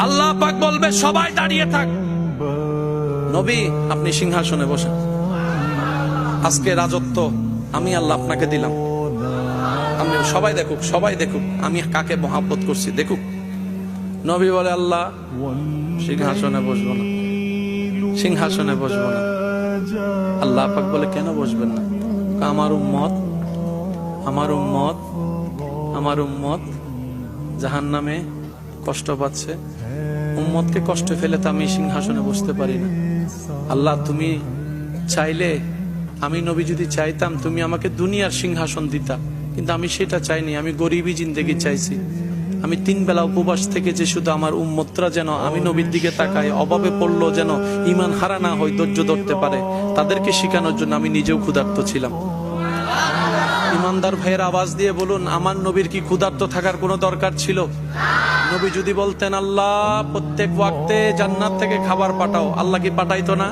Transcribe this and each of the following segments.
আল্লাহ পাক বলবে সবাই দাঁড়িয়ে থাক, নবী আপনি সিংহাসনে বসেন, আজকে রাজত্ব আমি আল্লাহ আপনাকে দিলাম, আমি সবাই দেখুক, সবাই দেখুক আমি কাকে মহব্বত করছি, দেখুক। নবী বলে আল্লাহ সিংহাসনে বসবো না, সিংহাসনে বসবো না। আল্লাহ পাক বলে কেন বসবেন না? আমার উম্মত, আমার উম্মত, আমার উম্মত জাহান্নামে কষ্ট পাচ্ছে, উম্মতকে কষ্ট ফেলে তো আমি সিংহাসনে বসতে পারি না। আল্লাহ তুমি চাইলে, আমি নবী যদি চাইতাম তুমি আমাকে দুনিয়ার সিংহাসন দিতা, কিন্তু আমি সেটা চাইনি, আমি গরিবই জিন্দেগি চাইছি। আমি 3 বেলা উপবাস থেকে যে শুধু আমার উম্মতরা যেন আমি নবীর দিকে তাকায়, অভাবে পড়লো যেন ঈমান হারা না হয়, ধৈর্য ধরতে পারে, তাদেরকে শিখানোর জন্য আমি নিজেও ক্ষুধার্ত ছিলাম। ইমানদার ভাইয়ের আওয়াজ দিয়ে বলুন, আমার নবীর কি ক্ষুধার্ত থাকার কোনো দরকার ছিল? নবী যদি বলতেন আল্লাহ প্রত্যেক ওয়াক্তে জান্নাত থেকে খাবার পাঠাও, আল্লাহ কি পাঠাইতো না?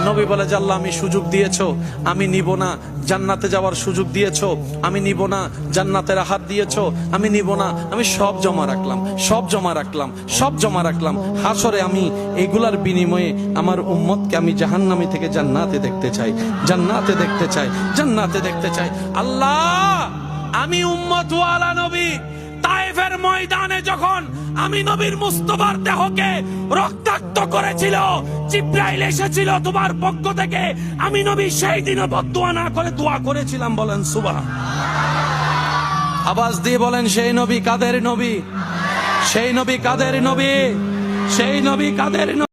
নবী বলে যে আল্লাহ আমি সুযোগ দিয়েছো, আমি নিব না, জান্নাতে যাওয়ার সুযোগ দিয়েছো আমি নিব না, জান্নাতের আহার দিয়েছো আমি নিব না, আমি সব জমা রাখলাম, সব জমা রাখলাম, সব জমা রাখলাম, হাসরে আমি এগুলার বিনিময়ে আমার উম্মতকে আমি জাহান্নামী থেকে জান্নাতে দেখতে চাই, জান্নাতে দেখতে চাই, জান্নাতে দেখতে চাই। আল্লাহ আমি উম্মত ওয়ালা নবী, তায়েফের ময়দানে যখন আমি নবীর মুস্তাফার দেহকে রক্তাক্ত করেছিল, জিবরাইল এসেছিল তোমার পক্ষ থেকে, আমি নবী সেই দিনও বদদুয়া না করে দোয়া করেছিলাম। বলেন সুবহান। আওয়াজ দিয়ে বলেন সেই নবী কাদের নবী? সেই নবী কাদের নবী? সেই নবী কাদের নবী?